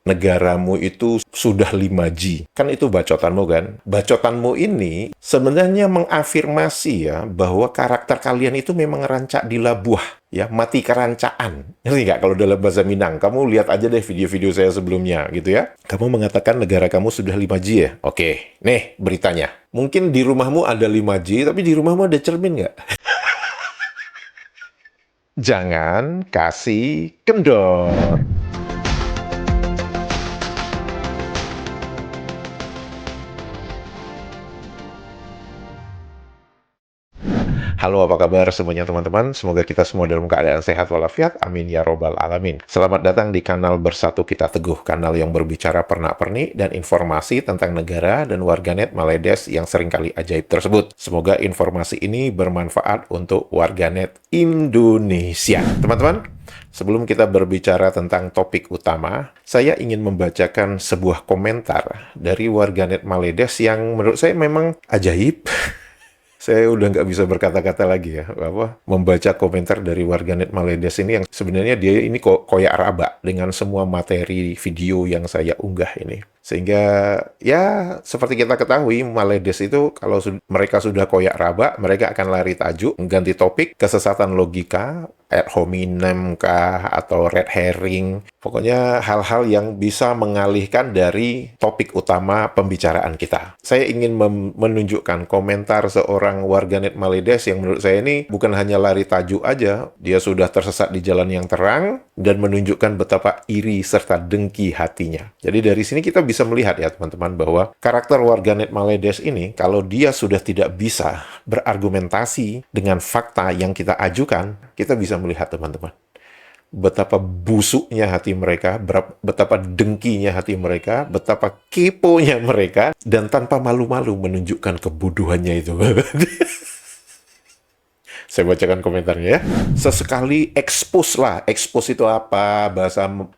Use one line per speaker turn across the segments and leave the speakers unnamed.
negaramu itu sudah 5G. Kan itu bacotanmu kan? Bacotanmu ini sebenarnya mengafirmasi ya bahwa karakter kalian itu memang rancak di labuah. Ya, mati kerancaan. Ngerti nggak kalau dalam bahasa Minang? Kamu lihat aja deh video-video saya sebelumnya gitu ya. Kamu mengatakan negara kamu sudah 5G ya? Oke, nih beritanya. Mungkin di rumahmu ada 5G, tapi di rumahmu ada cermin nggak? Jangan kasih kendor. Halo, apa kabar semuanya teman-teman? Semoga kita semua dalam keadaan sehat walafiat. Amin ya robbal alamin. Selamat datang di kanal Bersatu Kita Teguh, kanal yang berbicara pernak-pernik dan informasi tentang negara dan warganet Maledes yang seringkali ajaib tersebut. Semoga informasi ini bermanfaat untuk warganet Indonesia. Teman-teman, sebelum kita berbicara tentang topik utama, saya ingin membacakan sebuah komentar dari warganet Maledes yang menurut saya memang ajaib. Saya udah nggak bisa berkata-kata lagi ya, membaca komentar dari warganet Maledes ini yang sebenarnya dia ini koyak raba dengan semua materi video yang saya unggah ini. Sehingga ya seperti kita ketahui Maledes itu kalau mereka sudah koyak raba, mereka akan lari tajuk, ganti topik, kesesatan logika, ad hominem kah, atau red herring. Pokoknya hal-hal yang bisa mengalihkan dari topik utama pembicaraan kita. Saya ingin menunjukkan komentar seorang warganet Maledes yang menurut saya ini bukan hanya lari tajuk aja, dia sudah tersesat di jalan yang terang dan menunjukkan betapa iri serta dengki hatinya. Jadi dari sini kita bisa melihat ya teman-teman bahwa karakter warganet Maledes ini kalau dia sudah tidak bisa berargumentasi dengan fakta yang kita ajukan, kita bisa melihat teman-teman betapa busuknya hati mereka, betapa dengkinya hati mereka, betapa keponya mereka, dan tanpa malu-malu menunjukkan kebodohannya itu. Saya bacakan komentarnya ya. Sesekali expose lah. Expose itu apa?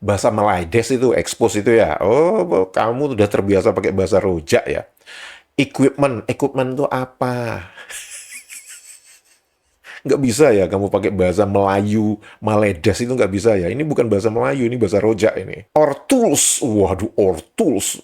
Bahasa Maledes itu expose itu ya. Oh, kamu udah terbiasa pakai bahasa rojak ya. Equipment itu apa? Nggak bisa ya kamu pakai bahasa Melayu Maledes itu nggak bisa ya. Ini bukan bahasa Melayu, ini bahasa rojak ini. Ortuls, waduh Ortuls.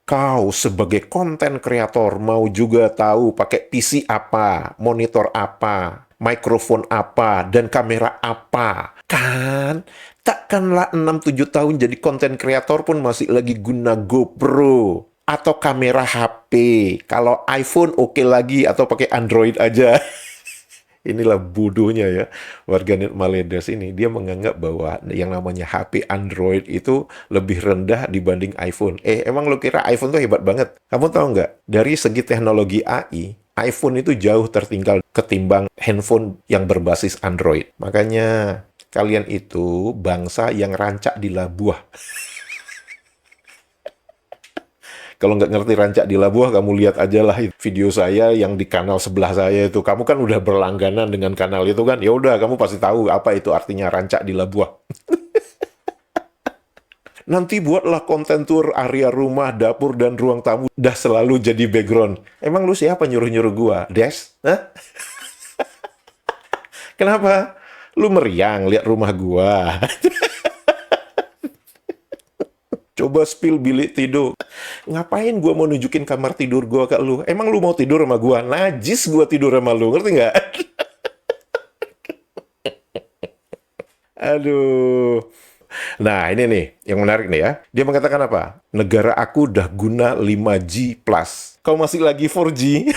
Kau sebagai konten kreator mau juga tahu pakai PC apa, monitor apa, mikrofon apa, dan kamera apa. Kan? Takkanlah 6-7 tahun jadi konten kreator pun masih lagi guna GoPro atau kamera HP. Kalau iPhone oke lagi atau pakai Android aja. Inilah bodohnya ya, warganet Maledes ini. Dia menganggap bahwa yang namanya HP Android itu lebih rendah dibanding iPhone. Emang lo kira iPhone tuh hebat banget? Kamu tahu nggak? Dari segi teknologi AI, iPhone itu jauh tertinggal ketimbang handphone yang berbasis Android. Makanya kalian itu bangsa yang rancak di labuah. Kalau nggak ngerti rancak di labuah, kamu lihat aja lah video saya yang di kanal sebelah saya itu. Kamu kan udah berlangganan dengan kanal itu kan. Ya udah, kamu pasti tahu apa itu artinya rancak di labuah. Nanti buatlah konten tour area rumah, dapur, dan ruang tamu. Dah selalu jadi background. Emang lu siapa nyuruh-nyuruh gua? Des? Hah? Kenapa? Lu meriang lihat rumah gua. Coba spill bilik tidur. Ngapain gua mau nunjukin kamar tidur gua ke lu? Emang lu mau tidur sama gua? Najis gua tidur sama lu, ngerti nggak? Aduh. Nah, ini nih, yang menarik nih ya. Dia mengatakan apa? Negara aku udah guna 5G+. Kau masih lagi 4G?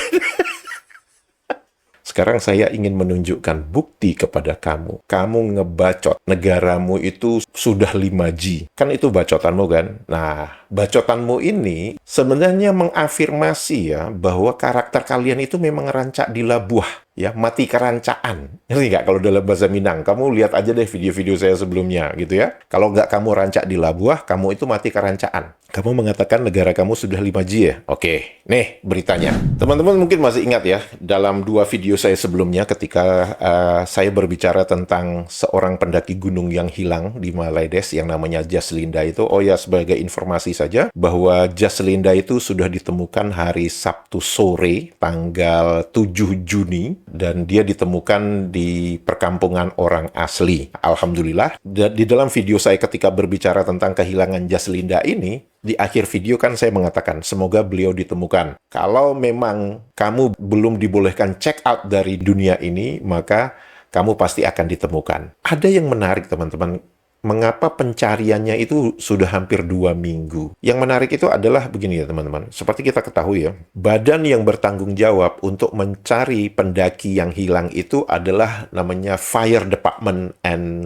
Sekarang saya ingin menunjukkan bukti kepada kamu. Kamu ngebacot. Negaramu itu sudah 5G. Kan itu bacotanmu kan? Nah, bacotanmu ini sebenarnya mengafirmasi ya bahwa karakter kalian itu memang rancak di labuah. Ya, mati kerancaan. Ngerti nggak kalau dalam bahasa Minang? Kamu lihat aja deh video-video saya sebelumnya gitu ya. Kalau nggak kamu rancak di labuah, kamu itu mati kerancaan. Kamu mengatakan negara kamu sudah 5G ya? Oke, nih beritanya. Teman-teman mungkin masih ingat ya, dalam 2 video saya sebelumnya ketika saya berbicara tentang seorang pendaki gunung yang hilang di Maledes yang namanya Jaslinda itu. Oh ya, sebagai informasi saja, bahwa Jaslinda itu sudah ditemukan hari Sabtu sore, tanggal 7 Juni. dan dia ditemukan di perkampungan orang asli. Alhamdulillah, di dalam video saya ketika berbicara tentang kehilangan Jaslinda ini, di akhir video kan saya mengatakan, semoga beliau ditemukan. Kalau memang kamu belum dibolehkan check out dari dunia ini, maka kamu pasti akan ditemukan. Ada yang menarik, teman-teman. Mengapa pencariannya itu sudah hampir 2 minggu? Yang menarik itu adalah begini ya teman-teman. Seperti kita ketahui ya, badan yang bertanggung jawab untuk mencari pendaki yang hilang itu adalah namanya Fire Department and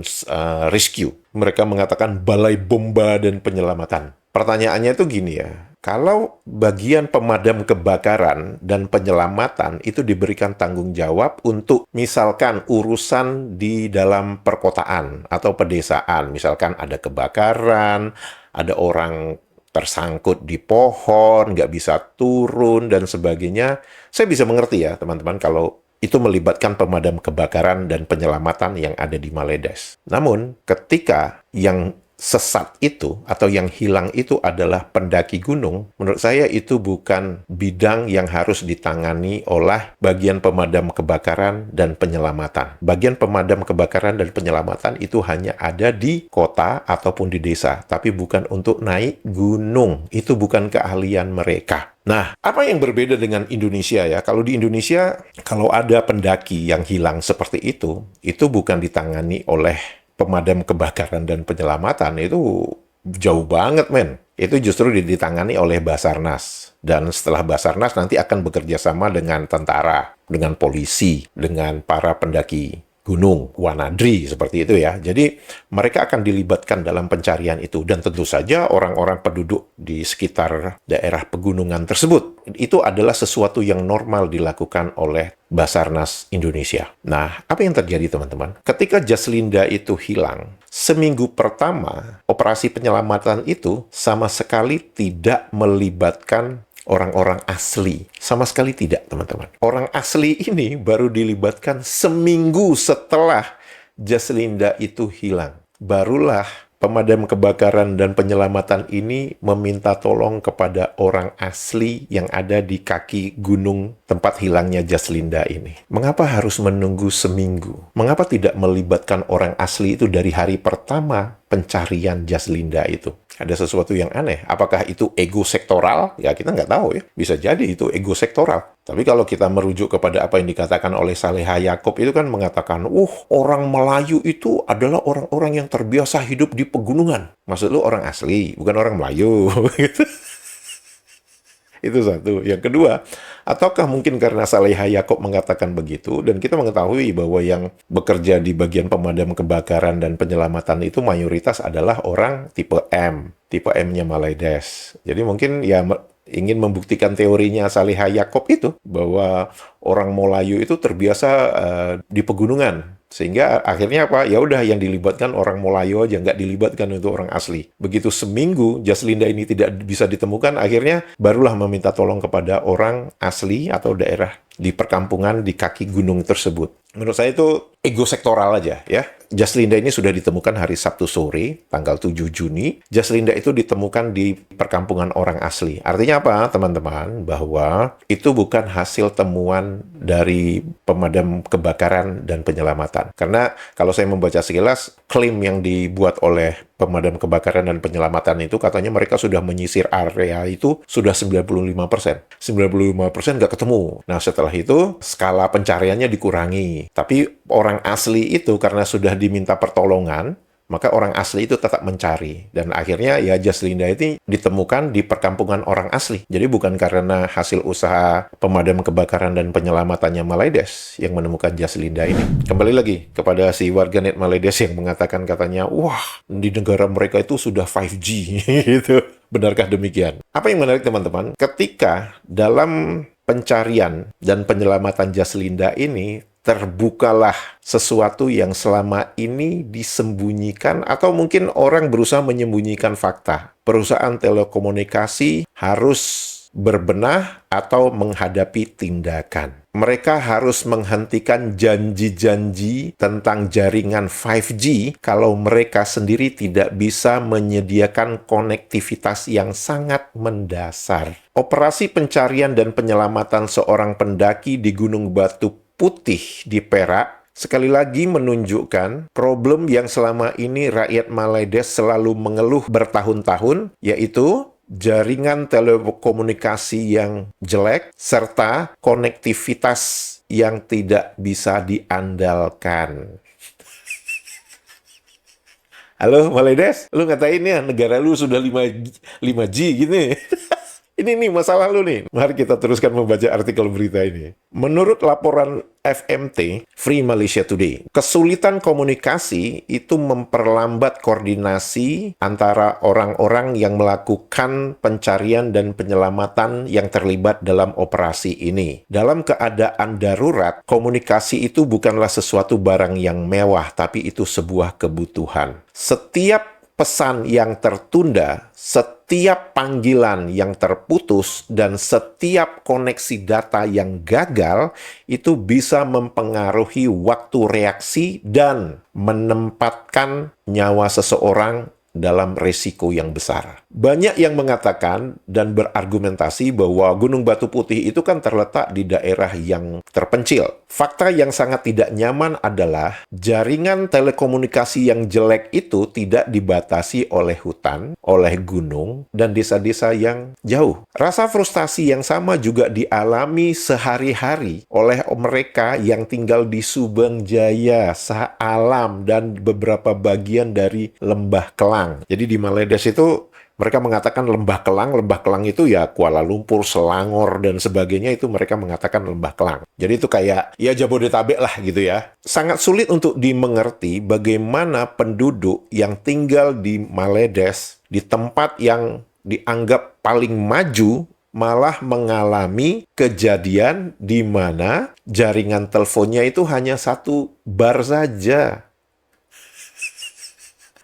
Rescue. Mereka mengatakan Balai Bomba dan Penyelamatan. Pertanyaannya itu gini ya, kalau bagian pemadam kebakaran dan penyelamatan itu diberikan tanggung jawab untuk misalkan urusan di dalam perkotaan atau pedesaan, misalkan ada kebakaran, ada orang tersangkut di pohon, nggak bisa turun, dan sebagainya, saya bisa mengerti ya teman-teman kalau itu melibatkan pemadam kebakaran dan penyelamatan yang ada di Maledes. Namun, ketika yang sesat itu atau yang hilang itu adalah pendaki gunung, menurut saya itu bukan bidang yang harus ditangani oleh bagian pemadam kebakaran dan penyelamatan. Bagian pemadam kebakaran dan penyelamatan itu hanya ada di kota ataupun di desa, tapi bukan untuk naik gunung. Itu bukan keahlian mereka. Nah, apa yang berbeda dengan Indonesia ya? Kalau di Indonesia, kalau ada pendaki yang hilang seperti itu bukan ditangani oleh pemadam kebakaran dan penyelamatan, itu jauh banget, men. Itu justru ditangani oleh Basarnas. Dan setelah Basarnas nanti akan bekerja sama dengan tentara, dengan polisi, dengan para pendaki gunung, Wanadri, seperti itu ya. Jadi mereka akan dilibatkan dalam pencarian itu. Dan tentu saja orang-orang penduduk di sekitar daerah pegunungan tersebut. Itu adalah sesuatu yang normal dilakukan oleh Basarnas Indonesia. Nah, apa yang terjadi teman-teman? Ketika Jaslinda itu hilang, seminggu pertama operasi penyelamatan itu sama sekali tidak melibatkan orang-orang asli. Sama sekali tidak, teman-teman. Orang asli ini baru dilibatkan seminggu setelah Jaslinda itu hilang. Barulah pemadam kebakaran dan penyelamatan ini meminta tolong kepada orang asli yang ada di kaki gunung tempat hilangnya Jaslinda ini. Mengapa harus menunggu seminggu? Mengapa tidak melibatkan orang asli itu dari hari pertama pencarian Jaslinda itu? Ada sesuatu yang aneh. Apakah itu ego sektoral? Ya, kita nggak tahu ya. Bisa jadi itu ego sektoral. Tapi kalau kita merujuk kepada apa yang dikatakan oleh Saleha Yakob itu kan mengatakan, orang Melayu itu adalah orang-orang yang terbiasa hidup di pegunungan. Maksud lu orang asli, bukan orang Melayu. Gitu. Itu satu. Yang kedua, ataukah mungkin karena Saleha Yakob mengatakan begitu, dan kita mengetahui bahwa yang bekerja di bagian pemadam kebakaran dan penyelamatan itu mayoritas adalah orang tipe M. Tipe M-nya Maledes. Jadi mungkin ya ingin membuktikan teorinya Saleha Yakob itu, bahwa orang Melayu itu terbiasa di pegunungan. Sehingga akhirnya apa? Ya udah yang dilibatkan orang Melayu aja, nggak dilibatkan untuk orang asli. Begitu seminggu Jaslinda ini tidak bisa ditemukan, akhirnya barulah meminta tolong kepada orang asli atau daerah di perkampungan di kaki gunung tersebut. Menurut saya itu ego sektoral aja ya. Jaslinda ini sudah ditemukan hari Sabtu sore, tanggal 7 Juni. Jaslinda itu ditemukan di perkampungan orang asli. Artinya apa, teman-teman? Bahwa itu bukan hasil temuan dari pemadam kebakaran dan penyelamatan. Karena kalau saya membaca sekilas, klaim yang dibuat oleh pemadam kebakaran dan penyelamatan itu katanya mereka sudah menyisir area itu sudah 95%. 95% nggak ketemu. Nah, setelah itu skala pencariannya dikurangi. Tapi orang asli itu karena sudah diminta pertolongan, maka orang asli itu tetap mencari. Dan akhirnya ya Jaslinda itu ditemukan di perkampungan orang asli. Jadi bukan karena hasil usaha pemadam kebakaran dan penyelamatannya Maledes yang menemukan Jaslinda ini. Kembali lagi kepada si warganet Maledes yang mengatakan katanya, wah di negara mereka itu sudah 5G gitu. Benarkah demikian? Apa yang menarik teman-teman? Ketika dalam pencarian dan penyelamatan Jaslinda ini terbukalah sesuatu yang selama ini disembunyikan atau mungkin orang berusaha menyembunyikan fakta. Perusahaan telekomunikasi harus berbenah atau menghadapi tindakan. Mereka harus menghentikan janji-janji tentang jaringan 5G kalau mereka sendiri tidak bisa menyediakan konektivitas yang sangat mendasar. Operasi pencarian dan penyelamatan seorang pendaki di Gunung Batu putih di Perak sekali lagi menunjukkan problem yang selama ini rakyat Maledes selalu mengeluh bertahun-tahun, yaitu jaringan telekomunikasi yang jelek serta konektivitas yang tidak bisa diandalkan. Halo Maledes, lu ngatain ya negara lu sudah 5G gini. Ini nih masalah lu nih. Mari kita teruskan membaca artikel berita ini. Menurut laporan FMT, Free Malaysia Today, kesulitan komunikasi itu memperlambat koordinasi antara orang-orang yang melakukan pencarian dan penyelamatan yang terlibat dalam operasi ini. Dalam keadaan darurat, komunikasi itu bukanlah sesuatu barang yang mewah, tapi itu sebuah kebutuhan. Setiap pesan yang tertunda, setiap panggilan yang terputus, dan setiap koneksi data yang gagal itu bisa mempengaruhi waktu reaksi dan menempatkan nyawa seseorang dalam resiko yang besar. Banyak yang mengatakan dan berargumentasi bahwa Gunung Batu Putih itu kan terletak di daerah yang terpencil. Fakta yang sangat tidak nyaman adalah jaringan telekomunikasi yang jelek itu tidak dibatasi oleh hutan, oleh gunung, dan desa-desa yang jauh. Rasa frustasi yang sama juga dialami sehari-hari oleh mereka yang tinggal di Subang Jaya, Shah Alam, dan beberapa bagian dari Lembah Kelang. Jadi di Maledes itu mereka mengatakan Lembah Kelang itu ya Kuala Lumpur, Selangor, dan sebagainya itu mereka mengatakan Lembah Kelang. Jadi itu kayak ya Jabodetabek lah gitu ya. Sangat sulit untuk dimengerti bagaimana penduduk yang tinggal di Maledes, di tempat yang dianggap paling maju, malah mengalami kejadian di mana jaringan teleponnya itu hanya satu bar saja.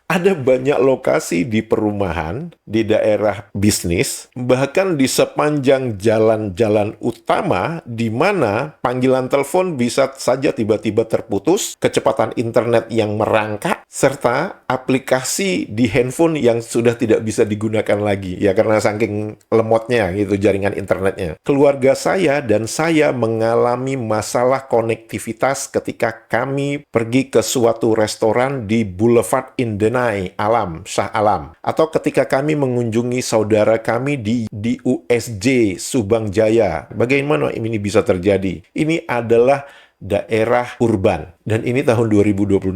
Ada banyak lokasi di perumahan, di daerah bisnis, bahkan di sepanjang jalan-jalan utama di mana panggilan telepon bisa saja tiba-tiba terputus, kecepatan internet yang merangkak, serta aplikasi di handphone yang sudah tidak bisa digunakan lagi. Ya karena saking lemotnya gitu jaringan internetnya. Keluarga saya dan saya mengalami masalah konektivitas ketika kami pergi ke suatu restoran di Boulevard Indenai Alam, Shah Alam. Atau ketika kami mengunjungi saudara kami di USJ, Subang Jaya. Bagaimana ini bisa terjadi? Ini adalah daerah urban. Dan ini tahun 2026.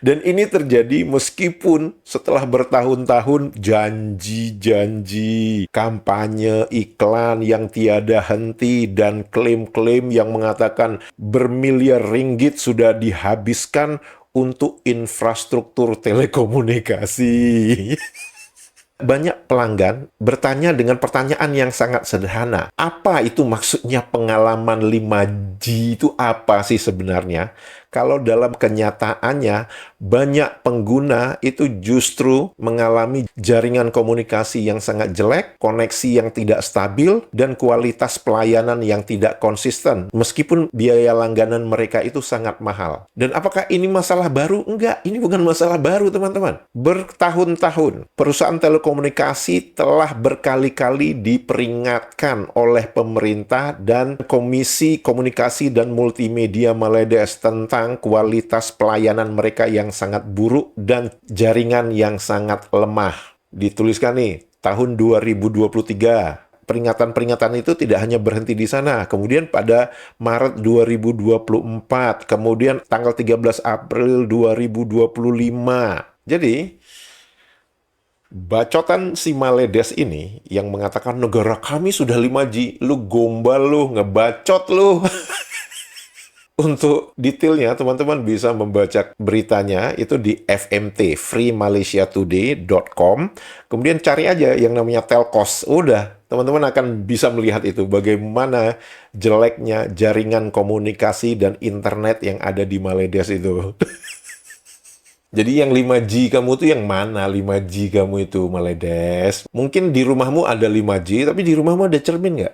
Dan ini terjadi meskipun setelah bertahun-tahun janji-janji, kampanye, iklan yang tiada henti, dan klaim-klaim yang mengatakan bermiliar ringgit sudah dihabiskan untuk infrastruktur telekomunikasi. Banyak pelanggan bertanya dengan pertanyaan yang sangat sederhana. Apa itu maksudnya pengalaman 5G itu apa sih sebenarnya? Kalau dalam kenyataannya, banyak pengguna itu justru mengalami jaringan komunikasi yang sangat jelek, koneksi yang tidak stabil, dan kualitas pelayanan yang tidak konsisten, meskipun biaya langganan mereka itu sangat mahal. Dan apakah ini masalah baru? Enggak, ini bukan masalah baru, teman-teman. Bertahun-tahun, perusahaan telekomunikasi telah berkali-kali diperingatkan oleh pemerintah dan Komisi Komunikasi dan Multimedia Maledes tentang kualitas pelayanan mereka yang sangat buruk dan jaringan yang sangat lemah. Dituliskan nih, tahun 2023. Peringatan-peringatan itu tidak hanya berhenti di sana. Kemudian pada Maret 2024, kemudian tanggal 13 April 2025. Jadi, bacotan si Maledes ini yang mengatakan negara kami sudah 5G, lu gombal lu, ngebacot lu. Untuk detailnya, teman-teman bisa membaca beritanya itu di FMT, freemalaysiatoday.com. Kemudian cari aja yang namanya Telkos. Udah, teman-teman akan bisa melihat itu, bagaimana jeleknya jaringan komunikasi dan internet yang ada di Maledes itu. Jadi yang 5G kamu tuh yang mana 5G kamu itu, Maledes? Mungkin di rumahmu ada 5G, tapi di rumahmu ada cermin nggak?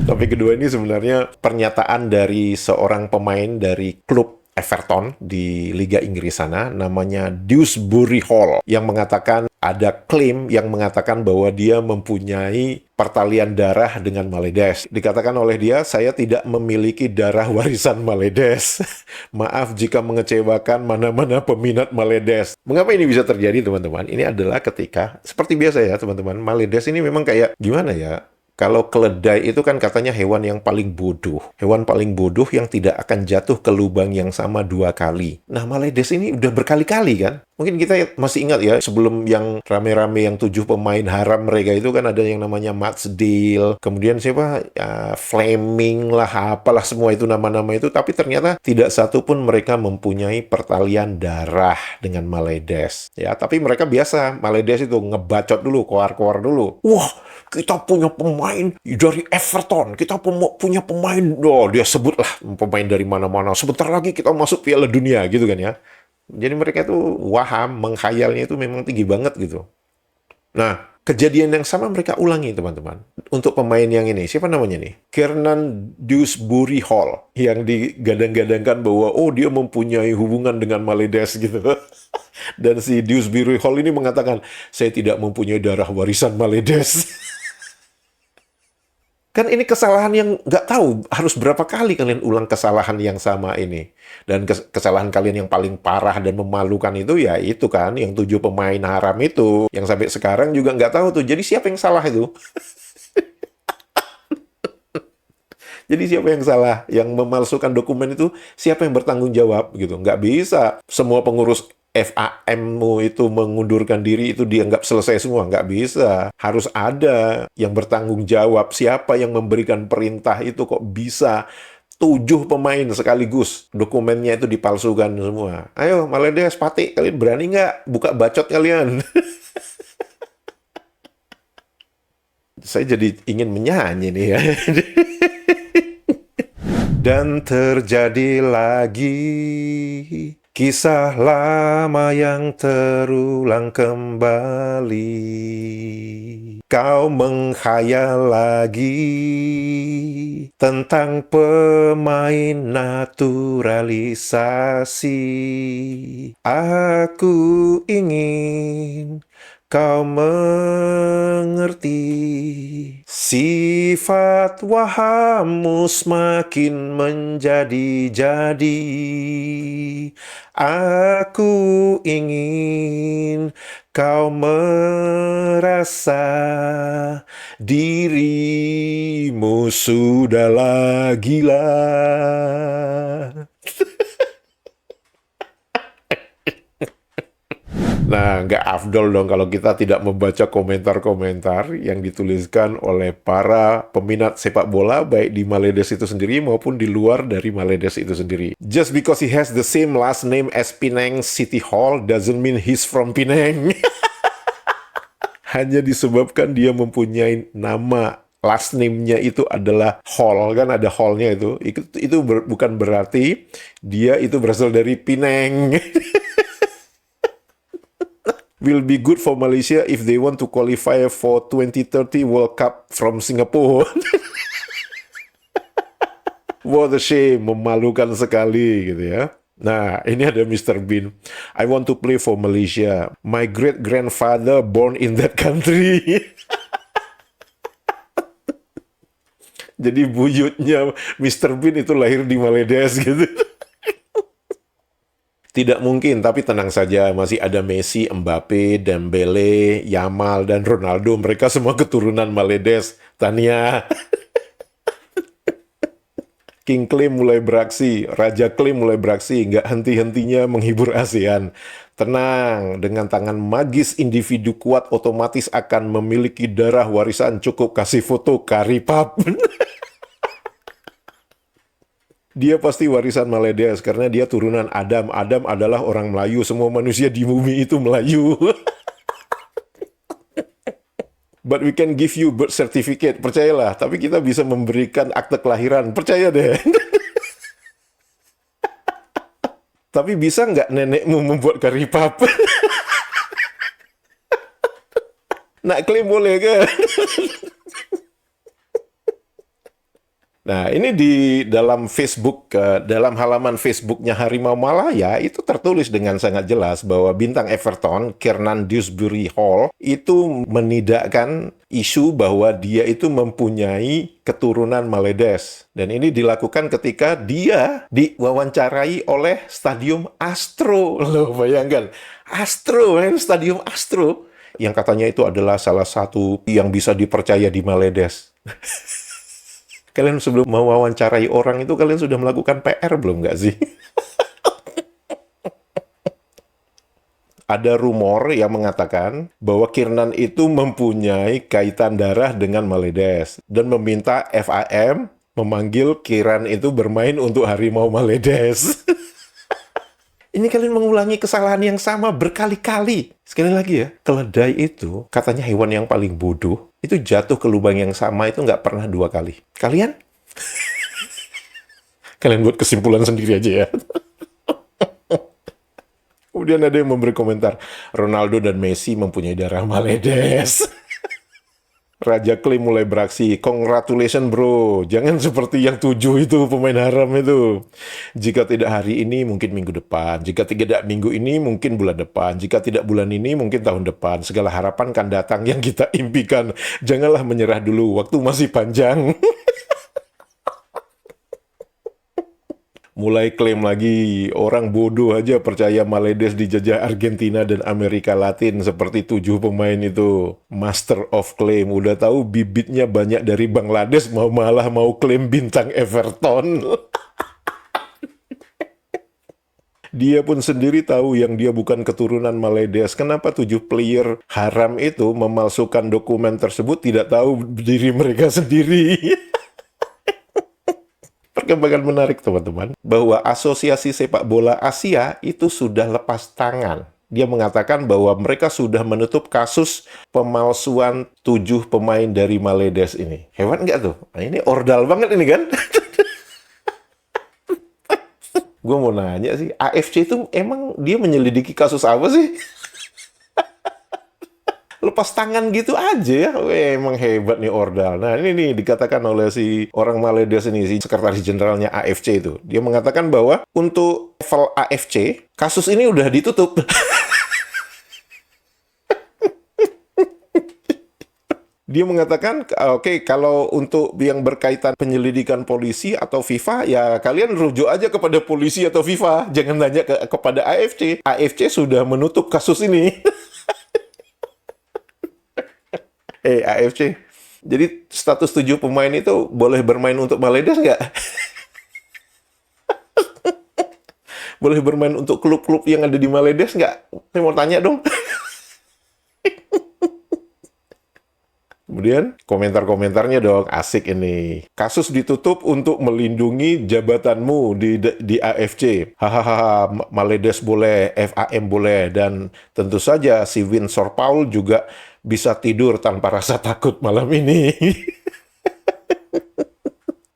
Topik kedua ini sebenarnya pernyataan dari seorang pemain dari klub Everton di Liga Inggris sana, namanya Dewsbury Hall, yang mengatakan ada klaim yang mengatakan bahwa dia mempunyai pertalian darah dengan Maledes. Dikatakan oleh dia, saya tidak memiliki darah warisan Maledes. Maaf jika mengecewakan mana-mana peminat Maledes. Mengapa ini bisa terjadi, teman-teman? Ini adalah ketika, seperti biasa ya, teman-teman, Maledes ini memang kayak, gimana ya? Kalau keledai itu kan katanya hewan yang paling bodoh. Hewan paling bodoh yang tidak akan jatuh ke lubang yang sama 2 kali. Nah, Maledes ini udah berkali-kali kan? Mungkin kita masih ingat ya, sebelum yang rame-rame yang 7 pemain haram mereka itu kan ada yang namanya Matsdale. Kemudian siapa? Ya, Fleming lah, apalah semua itu nama-nama itu. Tapi ternyata tidak satu pun mereka mempunyai pertalian darah dengan Maledes. Ya, tapi mereka biasa. Maledes itu ngebacot dulu, koar-koar dulu. Wah, kita punya pemain dari Everton, kita punya pemain, dia sebutlah pemain dari mana-mana. Sebentar lagi kita masuk Piala Dunia, gitu kan ya. Jadi mereka itu waham, menghayalnya itu memang tinggi banget gitu. Nah, kejadian yang sama mereka ulangi, teman-teman. Untuk pemain yang ini, siapa namanya nih? Kiernan Dewsbury Hall, yang digadang-gadangkan bahwa, oh dia mempunyai hubungan dengan Maledes gitu. Dan si Dewsbury Hall ini mengatakan, saya tidak mempunyai darah warisan Maledes. Kan ini kesalahan yang nggak tahu harus berapa kali kalian ulang kesalahan yang sama ini. Dan kesalahan kalian yang paling parah dan memalukan itu ya itu kan, yang 7 pemain haram itu. Yang sampai sekarang juga nggak tahu tuh, jadi siapa yang salah itu? Jadi siapa yang salah? Yang memalsukan dokumen itu siapa yang bertanggung jawab gitu? Nggak bisa semua pengurus FAM-mu itu mengundurkan diri itu dianggap selesai semua. Nggak bisa. Harus ada yang bertanggung jawab. Siapa yang memberikan perintah itu kok bisa 7 pemain sekaligus. Dokumennya itu dipalsukan semua. Ayo, Maledes, Pati, kalian berani nggak buka bacot kalian? Saya jadi ingin menyanyi nih ya. Dan terjadi lagi kisah lama yang terulang kembali. Kau menghayal lagi tentang pemain naturalisasi. Aku ingin kau mengerti, sifat wahammu semakin menjadi-jadi. Aku ingin kau merasa dirimu sudahlah gila. Nah, nggak afdol dong kalau kita tidak membaca komentar-komentar yang dituliskan oleh para peminat sepak bola, baik di Maledes itu sendiri maupun di luar dari Maledes itu sendiri. Just because he has the same last name as Penang City Hall doesn't mean he's from Penang. Hanya disebabkan dia mempunyai nama last name-nya itu adalah Hall, kan ada Hall-nya itu bukan berarti dia itu berasal dari Penang. Will be good for Malaysia if they want to qualify for 2030 World Cup from Singapore. What a shame, memalukan sekali gitu ya. Nah, ini ada Mr. Bean. I want to play for Malaysia. My great-grandfather born in that country. Jadi buyutnya Mr. Bean itu lahir di Maledes gitu. Tidak mungkin, tapi tenang saja, masih ada Messi, Mbappe, Dembele, Yamal, dan Ronaldo. Mereka semua keturunan Maledes. Tania. King Clay mulai beraksi, Raja Clay mulai beraksi, nggak henti-hentinya menghibur ASEAN. Tenang, dengan tangan magis individu kuat otomatis akan memiliki darah warisan, cukup kasih foto Karipap. Dia pasti warisan Maledes karena dia turunan Adam. Adam adalah orang Melayu. Semua manusia di bumi itu Melayu. But we can give you birth certificate. Percayalah. Tapi kita bisa memberikan akte kelahiran. Percaya deh. Tapi bisa nggak nenekmu membuat karipap? Nak klaim boleh ke? Nah, ini di dalam Facebook, dalam halaman Facebooknya Harimau Malaya, itu tertulis dengan sangat jelas bahwa bintang Everton, Kiernan Dewsbury Hall, itu menidakkan isu bahwa dia itu mempunyai keturunan Maledes. Dan ini dilakukan ketika dia diwawancarai oleh Stadium Astro. Loh, bayangkan. Astro, Stadium Astro. Yang katanya itu adalah salah satu yang bisa dipercaya di Maledes. Kalian sebelum mewawancarai orang itu, kalian sudah melakukan PR belum nggak sih? Ada rumor yang mengatakan bahwa Kiernan itu mempunyai kaitan darah dengan Maledes dan meminta FAM memanggil Kieran itu bermain untuk Harimau Maledes. Ini kalian mengulangi kesalahan yang sama berkali-kali. Sekali lagi ya, keledai itu katanya hewan yang paling bodoh. Itu jatuh ke lubang yang sama itu nggak pernah 2 kali. Kalian? Kalian buat kesimpulan sendiri aja ya. Kemudian ada yang memberi komentar, Ronaldo dan Messi mempunyai darah Maledes. Raja Clay mulai beraksi, congratulations bro, jangan seperti yang 7 itu, pemain haram itu. Jika tidak hari ini, mungkin minggu depan. Jika tidak minggu ini, mungkin bulan depan. Jika tidak bulan ini, mungkin tahun depan. Segala harapan kan datang yang kita impikan. Janganlah menyerah dulu, waktu masih panjang. Mulai klaim lagi, orang bodoh aja percaya Maledes dijajah Argentina dan Amerika Latin seperti 7 pemain itu. Master of claim, udah tahu bibitnya banyak dari Bangladesh, malah mau klaim bintang Everton. Dia pun sendiri tahu yang dia bukan keturunan Maledes. Kenapa 7 player haram itu memalsukan dokumen tersebut tidak tahu diri mereka sendiri. Perkembangan menarik teman-teman, bahwa Asosiasi Sepak Bola Asia itu sudah lepas tangan. Dia mengatakan bahwa mereka sudah menutup kasus pemalsuan 7 pemain dari Maledes ini. Hebat nggak tuh? Nah, ini ordal banget ini kan? Gue mau nanya sih, AFC itu emang dia menyelidiki kasus apa sih? Lepas tangan gitu aja ya. Weh, emang hebat nih ordal. Nah, ini nih dikatakan oleh si orang Maledes ini, si sekretaris jenderalnya AFC itu. Dia mengatakan bahwa untuk level AFC, kasus ini udah ditutup. Dia mengatakan, oke, kalau untuk yang berkaitan penyelidikan polisi atau FIFA, ya kalian rujuk aja kepada polisi atau FIFA. Jangan tanya kepada AFC. AFC sudah menutup kasus ini. AFC. Jadi status 7 pemain itu boleh bermain untuk Maledes nggak? Boleh bermain untuk klub-klub yang ada di Maledes nggak? Saya mau tanya dong. Kemudian komentar-komentarnya dong, asik ini. Kasus ditutup untuk melindungi jabatanmu di AFC. Hahaha, Maledes boleh, FAM boleh, dan tentu saja si Winsor Paul juga bisa tidur tanpa rasa takut malam ini.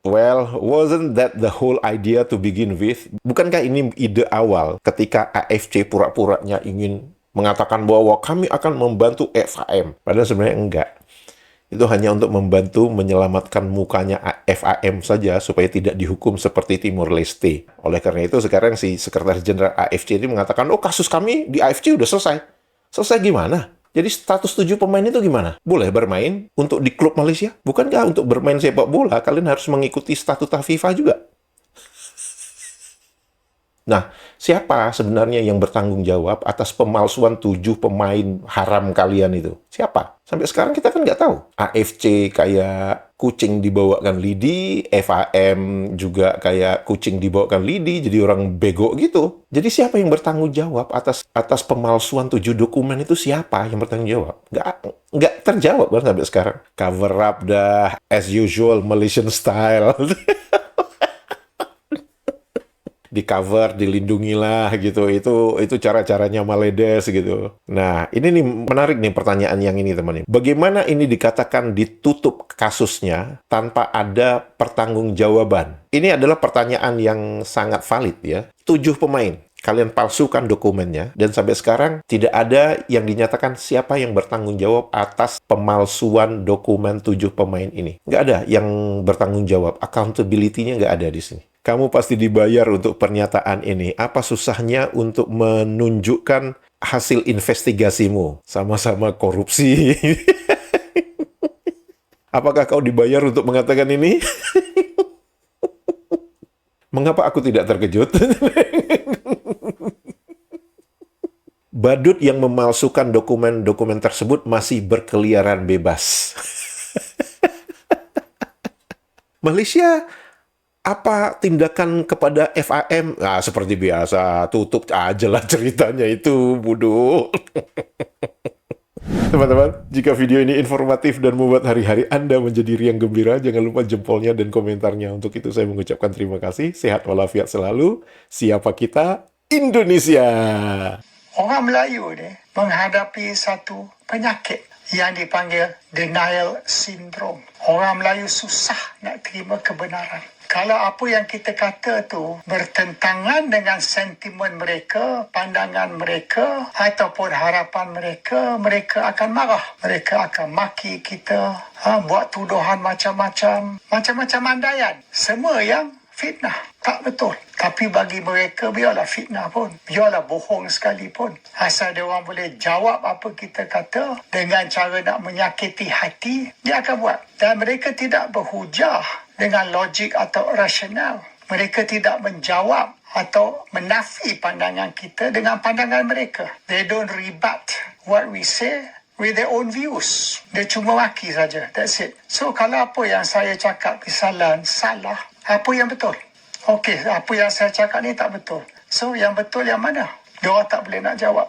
Well, wasn't that the whole idea to begin with? Bukankah ini ide awal ketika AFC pura-puranya ingin mengatakan bahwa kami akan membantu FAM? Padahal sebenarnya enggak. Itu hanya untuk membantu menyelamatkan mukanya FAM saja supaya tidak dihukum seperti Timor Leste. Oleh karena itu sekarang si Sekretaris Jenderal AFC ini mengatakan, oh kasus kami di AFC udah selesai. Selesai gimana? Jadi status 7 pemain itu gimana? Boleh bermain untuk di klub Malaysia? Bukankah untuk bermain sepak bola kalian harus mengikuti statuta FIFA juga? Nah, siapa sebenarnya yang bertanggung jawab atas pemalsuan 7 pemain haram kalian itu? Siapa? Sampai sekarang kita kan nggak tahu. AFC kayak kucing dibawakan lidi, FAM juga kayak kucing dibawakan lidi, jadi orang bego gitu. Jadi siapa yang bertanggung jawab atas pemalsuan 7 dokumen itu? Siapa yang bertanggung jawab? Nggak terjawab kan sampai sekarang. Cover up dah, as usual, Malaysian style. Di cover, dilindungilah gitu. Itu cara-caranya Maledes gitu. Nah, ini nih menarik nih pertanyaan yang ini teman-teman. Bagaimana ini dikatakan ditutup kasusnya tanpa ada pertanggungjawaban? Ini adalah pertanyaan yang sangat valid ya. 7 pemain. Kalian palsukan dokumennya, dan sampai sekarang tidak ada yang dinyatakan siapa yang bertanggung jawab atas pemalsuan dokumen 7 pemain ini. Nggak ada yang bertanggung jawab. Accountability-nya nggak ada di sini. Kamu pasti dibayar untuk pernyataan ini. Apa susahnya untuk menunjukkan hasil investigasimu? Sama-sama korupsi. Apakah kau dibayar untuk mengatakan ini? Mengapa aku tidak terkejut? Badut yang memalsukan dokumen-dokumen tersebut masih berkeliaran bebas. Malaysia, apa tindakan kepada FAM? Nah, seperti biasa, tutup aja lah ceritanya itu, bodoh. Teman-teman, jika video ini informatif dan membuat hari-hari Anda menjadi riang gembira, jangan lupa jempolnya dan komentarnya. Untuk itu saya mengucapkan terima kasih. Sehat walafiat selalu. Siapa kita? Indonesia!
Orang Melayu ni menghadapi satu penyakit yang dipanggil denial syndrome. Orang Melayu susah nak terima kebenaran. Kalau apa yang kita kata tu bertentangan dengan sentimen mereka, pandangan mereka ataupun harapan mereka, mereka akan marah. Mereka akan maki kita, buat tuduhan macam-macam, macam-macam andaian. Semua yang fitnah. Tak betul. Tapi bagi mereka, biarlah fitnah pun. Biarlah bohong sekalipun. Asal dia orang boleh jawab apa kita kata dengan cara nak menyakiti hati, dia akan buat. Dan mereka tidak berhujah dengan logik atau rasional. Mereka tidak menjawab atau menafi pandangan kita dengan pandangan mereka. They don't rebut what we say with their own views. Dia cuma maki saja. That's it. So, kalau apa yang saya cakap kesalahan, salah, apa yang betul? Okey, apa yang saya cakap ni tak betul. So, yang betul yang mana? Dia orang tak boleh nak jawab.